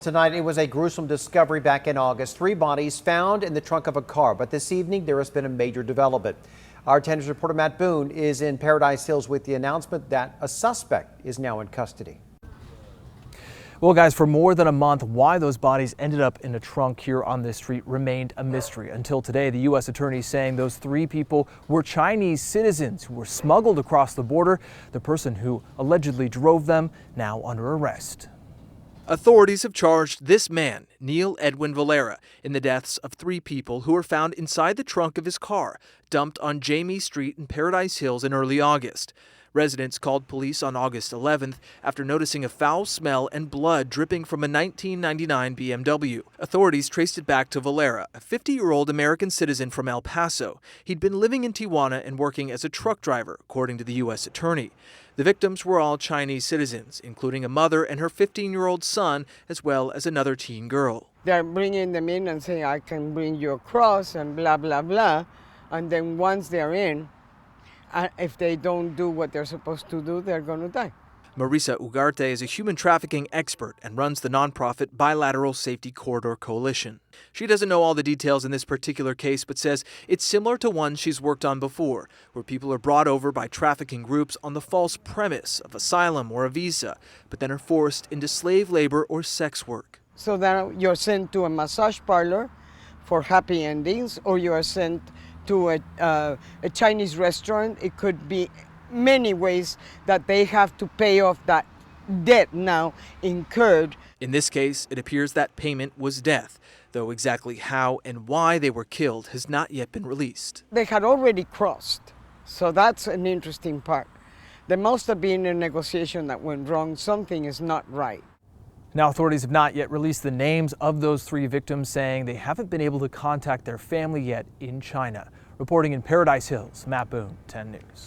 Tonight, it was a gruesome discovery back in August. 3 bodies found in the trunk of a car. But this evening, there has been a major development. Our 10 News reporter Matt Boone is in Paradise Hills with the announcement that a suspect is now in custody. Well, guys, for more than a month, why those bodies ended up in a trunk here on this street remained a mystery. Until today, the U.S. attorney saying those 3 people were Chinese citizens who were smuggled across the border. The person who allegedly drove them now under arrest. Authorities have charged this man, Neil Edwin Valera, in the deaths of 3 people who were found inside the trunk of his car, dumped on Jamie Street in Paradise Hills in early August. Residents called police on August 11th after noticing a foul smell and blood dripping from a 1999 BMW. Authorities traced it back to Valera, a 50-year-old American citizen from El Paso. He'd been living in Tijuana and working as a truck driver, according to the U.S. attorney. The victims were all Chinese citizens, including a mother and her 15-year-old son, as well as another teen girl. They're bringing them in and saying, I can bring you across and blah, blah, blah. And then once they're in, if they don't do what they're supposed to do, they're going to die. Marisa Ugarte is a human trafficking expert and runs the nonprofit Bilateral Safety Corridor Coalition. She doesn't know all the details in this particular case, but says it's similar to one she's worked on before, where people are brought over by trafficking groups on the false premise of asylum or a visa, but then are forced into slave labor or sex work. So then you're sent to a massage parlor for happy endings, or you are sent to a Chinese restaurant. It could be many ways that they have to pay off that debt now incurred. In this case, it appears that payment was death, though exactly how and why they were killed has not yet been released. They had already crossed, so that's an interesting part. There must have been a negotiation that went wrong. Something is not right. Now, authorities have not yet released the names of those 3 victims, saying they haven't been able to contact their family yet in China. Reporting in Paradise Hills, Matt Boone, 10 News.